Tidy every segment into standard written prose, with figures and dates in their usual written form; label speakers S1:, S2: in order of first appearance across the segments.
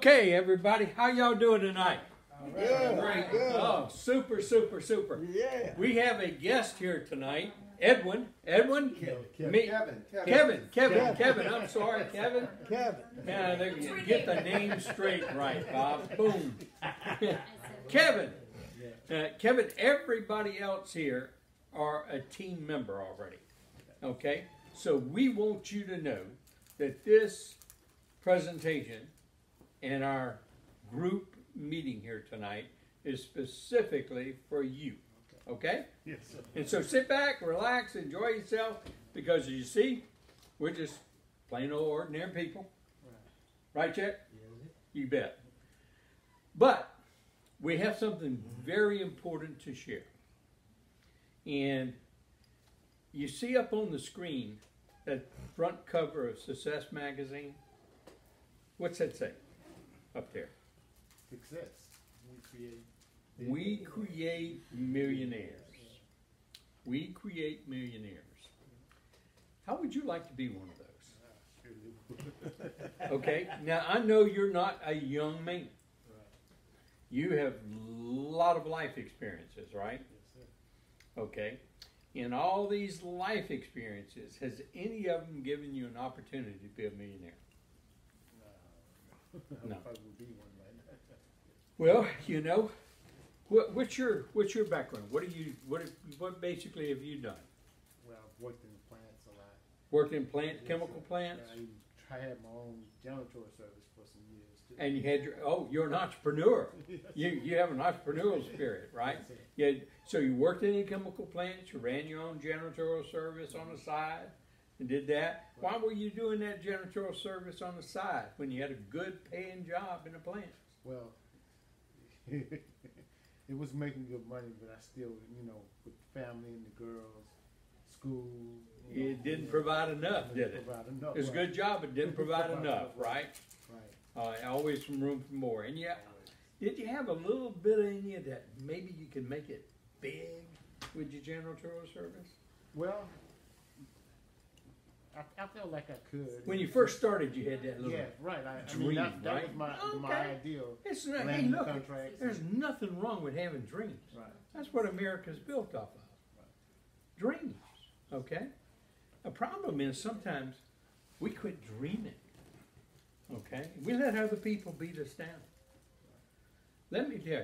S1: Okay, everybody, how y'all doing tonight?
S2: Good,
S1: Great.
S2: good.
S1: Oh, super, super, super.
S2: Yeah.
S1: We have a guest here tonight, Edwin. Edwin? Me. Kevin. I'm sorry, Kevin.
S2: Kevin.
S1: Yeah, get the name straight right, Bob. Boom. Kevin. Kevin, everybody else here are a team member already. Okay? So we want you to know that this presentation and our group meeting here tonight is specifically for you. Okay?
S2: Yes, sir.
S1: And so sit back, relax, enjoy yourself, because as you see, we're just plain old ordinary people. Right, Chet? You bet. But we have something very important to share. And you see up on the screen that front cover of Success Magazine. What's that say up there?
S2: Success.
S1: We create millionaires. We create millionaires. How would you like to be one of those? Okay, now I know you're not a young man. You have a lot of life experiences, right? Okay. In all these life experiences, has any of them given you an opportunity to be a millionaire? No. Well, you know, what's your background? What basically have you done?
S2: Well, I've worked in plants a lot.
S1: Worked in chemical plants?
S2: I had my own janitorial service for some years too.
S1: And you had you're an entrepreneur. You have an entrepreneurial spirit, right? Yeah. So you worked in chemical plants, you ran your own janitorial service on the side and did that. Why were you doing that janitorial service on the side when you had a good paying job in a plant?
S2: Well, it was making good money, but I still, with the family and the girls, school.
S1: It didn't provide enough, did it?
S2: Enough,
S1: It was a good job, but didn't provide enough, right?
S2: Right.
S1: Always some room for more. And yeah, did you have a little bit in you that maybe you could make it big with your janitorial service?
S2: Well, I felt like I could.
S1: When you first started, you had that little
S2: right.
S1: dream,
S2: that was my ideal.
S1: Hey, look, there's nothing wrong with having dreams.
S2: Right.
S1: That's what America's built off of. Right. Dreams, okay? The problem is sometimes we quit dreaming, okay? We let other people beat us down. Let me tell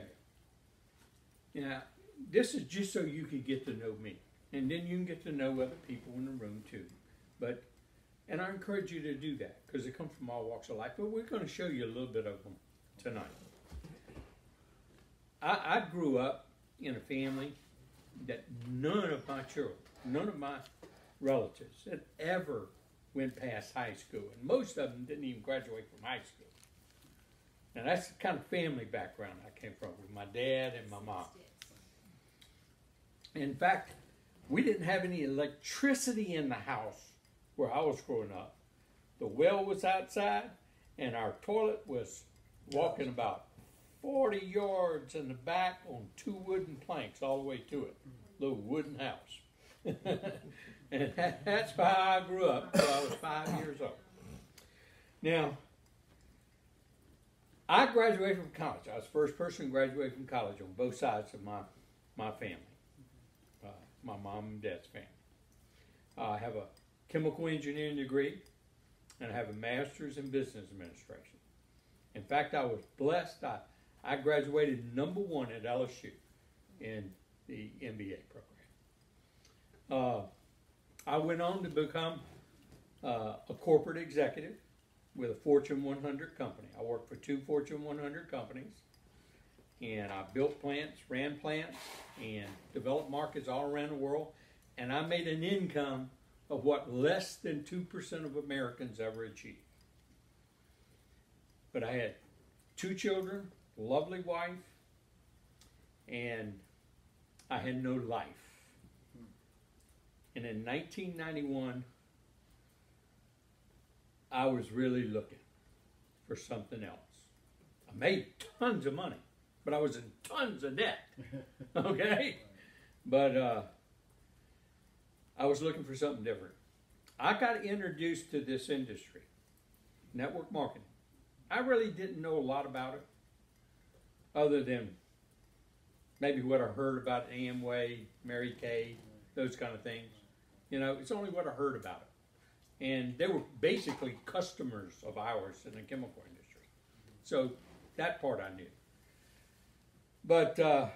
S1: you, now, this is just so you can get to know me, and then you can get to know other people in the room too. And I encourage you to do that because they come from all walks of life. But we're going to show you a little bit of them tonight. I grew up in a family that none of my children, none of my relatives had ever went past high school. And most of them didn't even graduate from high school. Now that's the kind of family background I came from with my dad and my mom. In fact, we didn't have any electricity in the house where I was growing up. The well was outside, and our toilet was walking about 40 yards in the back on 2 wooden planks all the way to it. Little wooden house. And that's how I grew up until I was 5 years old. Now, I graduated from college. I was the first person to graduate from college on both sides of my family. My mom and dad's family. I have a chemical engineering degree, and I have a master's in business administration. In fact, I was blessed. I graduated #1 at LSU in the MBA program. I went on to become a corporate executive with a Fortune 100 company. I worked for 2 Fortune 100 companies, and I built plants, ran plants, and developed markets all around the world, and I made an income of what less than 2% of Americans ever achieve. But I had 2 children, lovely wife, and I had no life. And in 1991, I was really looking for something else. I made tons of money, but I was in tons of debt, okay? But I was looking for something different. I got introduced to this industry, network marketing, I really didn't know a lot about it, other than maybe what I heard about Amway, Mary Kay, those kind of things. You know, it's only what I heard about it. And they were basically customers of ours in the chemical industry. So that part I knew. But I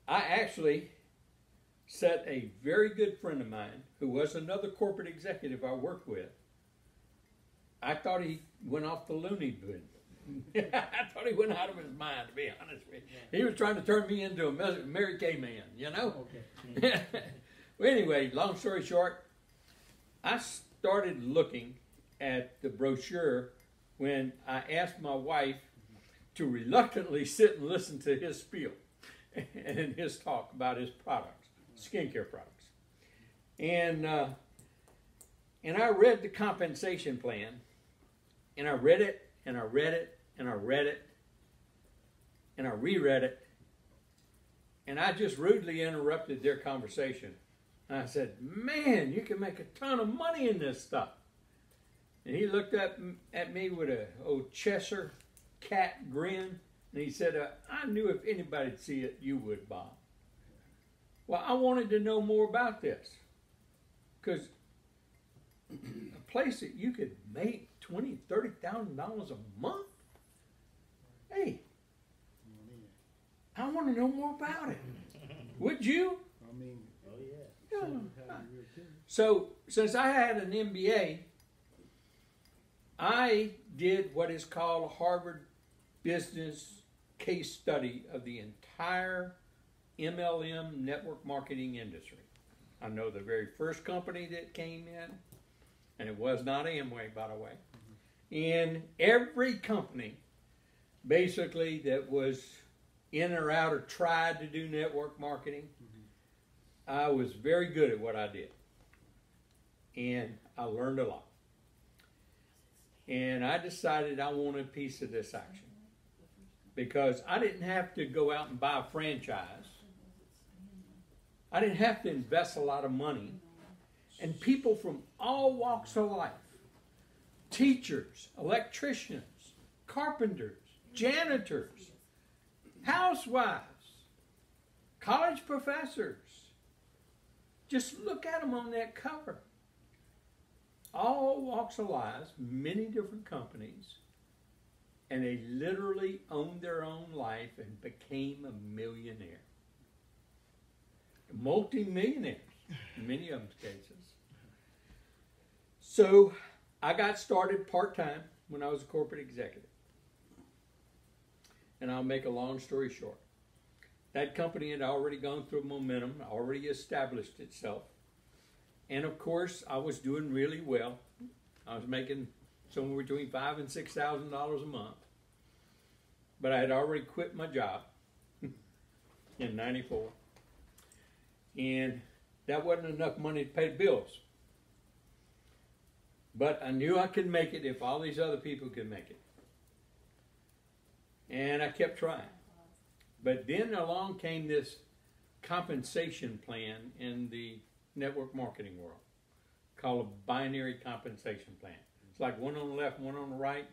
S1: actually set a very good friend of mine, who was another corporate executive I worked with. I thought he went off the loony bin. I thought he went out of his mind, to be honest with you. He was trying to turn me into a Mary Kay man, you know? Okay. Well, anyway, long story short, I started looking at the brochure when I asked my wife to reluctantly sit and listen to his spiel and his talk about his products, skincare products. And I read the compensation plan, and I read it, and I read it, and I read it, and I reread it, and I just rudely interrupted their conversation. And I said, man, you can make a ton of money in this stuff. And he looked up at me with a old Cheshire cat grin, and he said, I knew if anybody'd see it, you would, Bob. Well, I wanted to know more about this, because a place that you could make $20,000, $30,000 a month. Hey, I want to know more about it. Would you?
S2: I mean,
S3: oh yeah.
S1: Yeah. So, since I had an MBA, I did what is called a Harvard Business case study of the entire MLM network marketing industry. I know the very first company that came in, and it was not Amway, by the way. And every company, basically, that was in or out or tried to do network marketing, I was very good at what I did. And I learned a lot. And I decided I wanted a piece of this action, because I didn't have to go out and buy a franchise. I didn't have to invest a lot of money. And people from all walks of life, teachers, electricians, carpenters, janitors, housewives, college professors, just look at them on that cover. All walks of life, many different companies, and they literally owned their own life and became a millionaire. Multi-millionaires, in many of them's cases. So I got started part-time when I was a corporate executive. And I'll make a long story short. That company had already gone through momentum, already established itself. And of course, I was doing really well. I was making somewhere between $5,000 and $6,000 a month. But I had already quit my job in '94. And that wasn't enough money to pay the bills. But I knew I could make it if all these other people could make it. And I kept trying. But then along came this compensation plan in the network marketing world called a binary compensation plan. It's like one on the left, one on the right,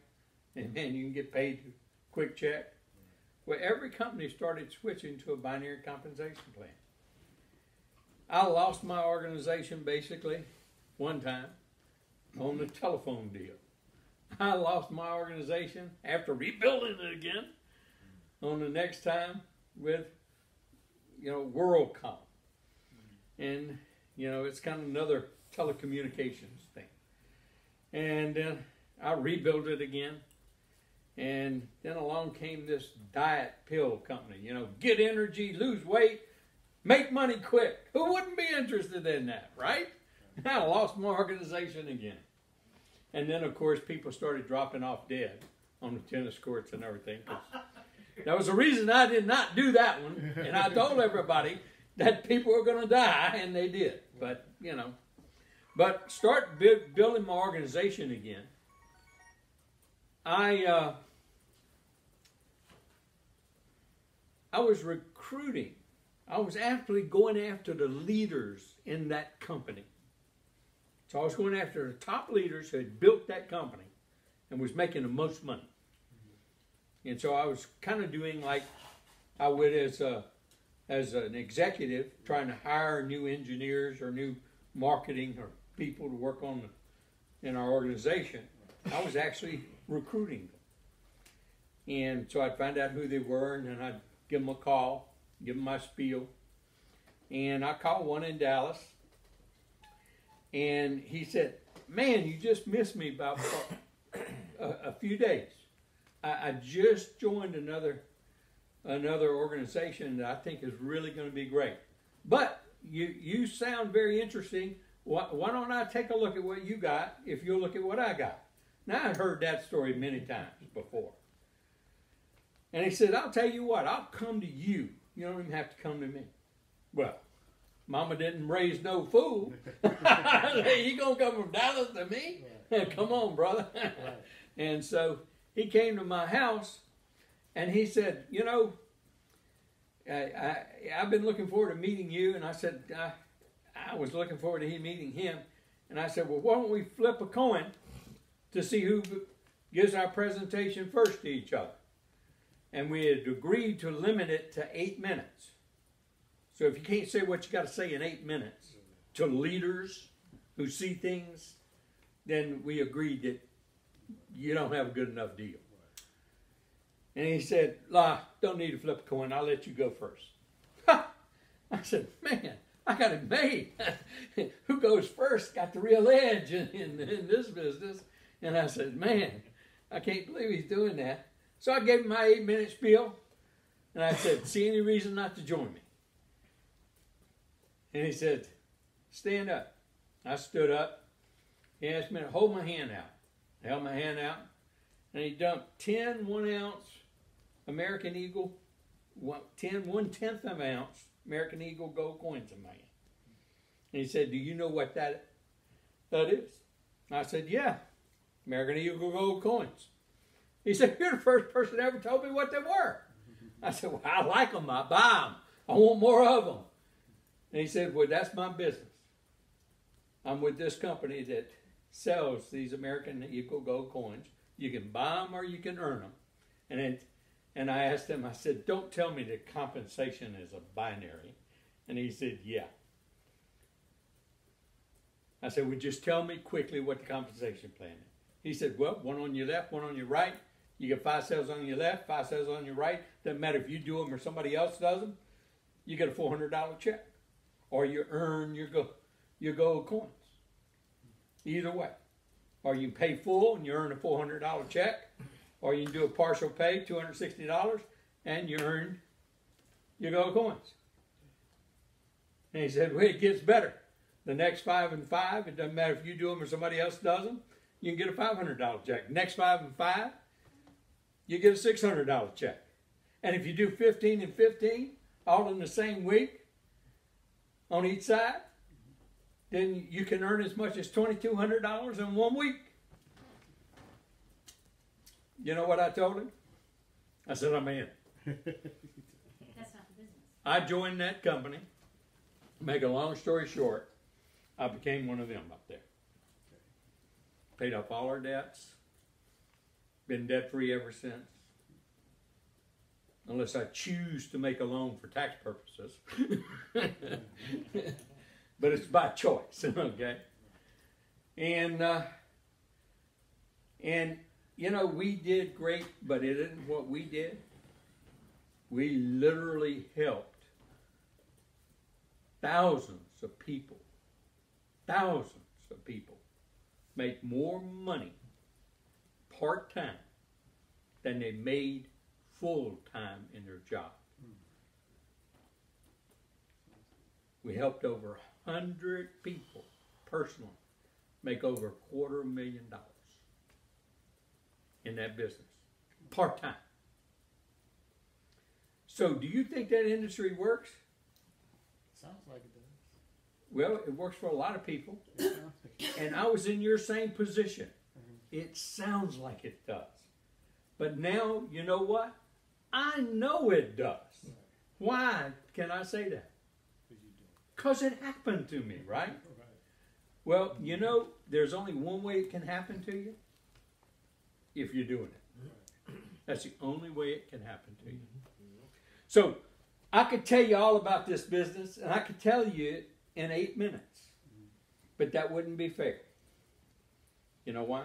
S1: and then you can get paid quick check. Well, every company started switching to a binary compensation plan. I lost my organization basically one time on the telephone deal. I lost my organization after rebuilding it again on the next time with, WorldCom. And, it's kind of another telecommunications thing. And then I rebuilt it again. And then along came this diet pill company, get energy, lose weight, make money quick. Who wouldn't be interested in that, right? I lost my organization again. And then, of course, people started dropping off dead on the tennis courts and everything. That was the reason I did not do that one. And I told everybody that people were going to die, and they did. But, But start building my organization again. I was recruiting. I was actually going after the leaders in that company. So I was going after the top leaders who had built that company and was making the most money. And so I was kind of doing like I would as an executive, trying to hire new engineers or new marketing or people to work on in our organization. I was actually recruiting them. And so I'd find out who they were, and then I'd give them a call, give them my spiel. And I called one in Dallas, and he said, "Man, you just missed me by a few days. I just joined another organization that I think is really going to be great. But you sound very interesting. Why don't I take a look at what you got if you'll look at what I got?" Now, I've heard that story many times before. And he said, "I'll tell you what, I'll come to you. You don't even have to come to me." Well, Mama didn't raise no fool. You gonna come from Dallas to me? Right. Come on, brother. Right. And so he came to my house, and he said, "You know, I've been looking forward to meeting you." And I said, I was looking forward to meeting him. And I said, "Well, why don't we flip a coin to see who gives our presentation first to each other?" And we had agreed to limit it to 8 minutes. So if you can't say what you got to say in 8 minutes to leaders who see things, then we agreed that you don't have a good enough deal. And he said, "Don't need to flip a coin. I'll let you go first." I said, "Man, I got it made." Who goes first got the real edge in this business. And I said, "Man, I can't believe he's doing that." So I gave him my 8-minute spiel. And I said, "See any reason not to join me?" And he said, "Stand up." I stood up. He asked me to hold my hand out. I held my hand out. And he dumped 10 1-ounce American Eagle, 1/10 of an ounce American Eagle gold coins in my hand. And he said, "Do you know what that is?" I said, "Yeah, American Eagle gold coins." He said, "You're the first person that ever told me what they were." I said, "Well, I like them. I buy them. I want more of them." And he said, "Well, that's my business. I'm with this company that sells these American Eagle gold coins. You can buy them or you can earn them." And I asked him, I said, "Don't tell me that compensation is a binary." And he said, "Yeah." I said, "Well, just tell me quickly what the compensation plan is." He said, "Well, one on your left, one on your right. You get 5 sales on your left, 5 sales on your right. Doesn't matter if you do them or somebody else does them. You get a $400 check. Or you earn your gold coins. Either way. Or you pay full and you earn a $400 check. Or you can do a partial pay, $260, and you earn your gold coins." And he said, "Well, it gets better. The next 5 and 5, it doesn't matter if you do them or somebody else does them, you can get a $500 check. Next 5 and 5, you get a $600 check. And if you do 15 and 15, all in the same week, on each side, then you can earn as much as $2,200 in 1 week." You know what I told him? I said, "I'm in."
S3: That's not the business.
S1: I joined that company. Make a long story short, I became one of them up there. Paid off all our debts. Been debt-free ever since. Unless I choose to make a loan for tax purposes. But it's by choice, okay? And you know, we did great, but it isn't what we did. We literally helped thousands of people make more money part-time than they made full-time in their job. We helped over 100 people personally make over $250,000 in that business, part-time. So do you think that industry works?
S2: Sounds like it does.
S1: Well, it works for a lot of people. And I was in your same position. It sounds like it does. But now, you know what? I know it does. Why can I say that? Because it happened to me, right?
S2: Right.
S1: Well, you know, there's only one way it can happen to you. if you're doing it. That's the only way it can happen to you. So I could tell you all about this business, and I could tell you it in 8 minutes, but that wouldn't be fair. You know why?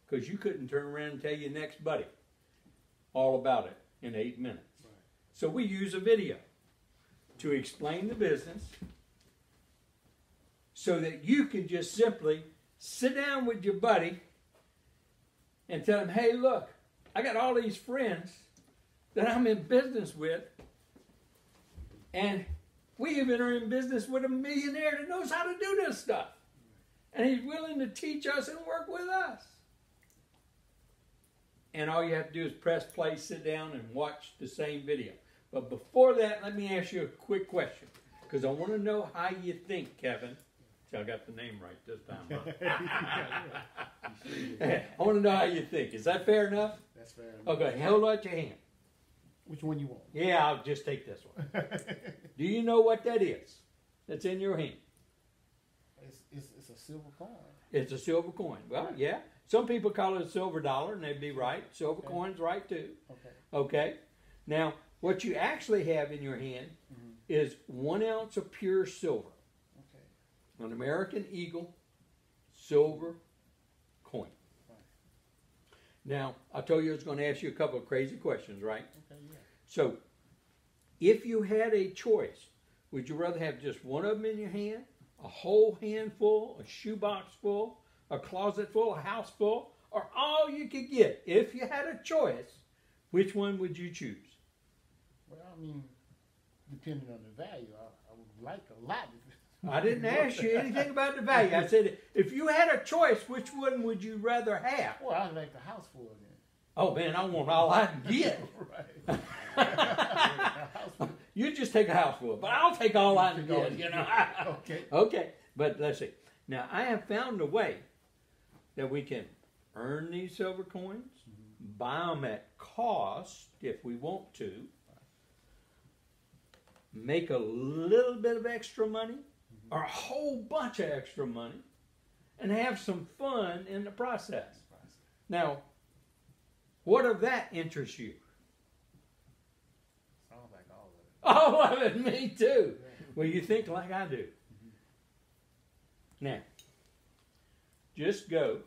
S1: Because you couldn't turn around and tell your next buddy all about it in 8 minutes. So we use a video to explain the business so that you can just simply sit down with your buddy and tell him, hey, look, I got all these friends that I'm in business with, and we even are in business with a millionaire that knows how to do this stuff. And he's willing to teach us and work with us. And all you have to do is press play, sit down, and watch the same video. But before that, let me ask you a quick question, because I want to know how you think, Kevin. See, I got the name right this time, huh? I want to know how you think. Is that fair enough?
S2: That's fair enough.
S1: Okay, hold out your hand.
S2: Which one you want?
S1: Yeah, I'll just take this one. Do you know what that is that's in your hand?
S2: It's a silver coin.
S1: It's a silver coin. Well, yeah. Some people call it a silver dollar, and they'd be right. Silver coin's right, too. Okay. Now, what you actually have in your hand is 1 ounce of pure silver. An American Eagle silver coin. Now, I told you I was going to ask you a couple of crazy questions, right?
S2: Okay, yeah.
S1: So, if you had a choice, would you rather have just one of them in your hand, a whole handful, a shoebox full, a closet full, a house full, or all you could get? If you had a choice, which one would you choose?
S2: Well, I mean, depending on the value, I would like a lot.
S1: I didn't ask you anything about the value. I said, if you had a choice, which one would you rather have?
S2: Well, I'd like the house full then.
S1: Oh, man, I want all I can get.
S2: Right.
S1: You just take a house full, but I'll take all I can get, you know.
S2: Okay.
S1: Okay, but let's see. Now, I have found a way that we can earn these silver coins, buy them at cost if we want to, make a little bit of extra money, or a whole bunch of extra money, and have some fun in the process. Now, what of that interests you?
S2: Sounds like all of it.
S1: All of it, me too. Well, you think like I do. Now, just go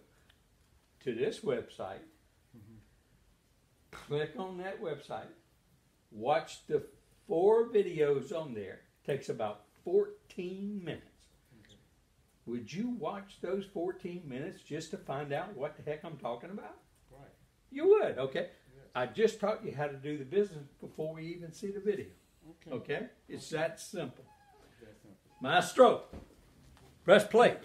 S1: to this website, click on that website, watch the 4 videos on there. Takes about 14 minutes. Would you watch those 14 minutes just to find out what the heck I'm talking about?
S2: Right.
S1: You would, okay?
S2: Yes.
S1: I just taught you how to do the business before we even see the video. Okay? It's that simple.
S2: That's simple.
S1: Maestro, press play.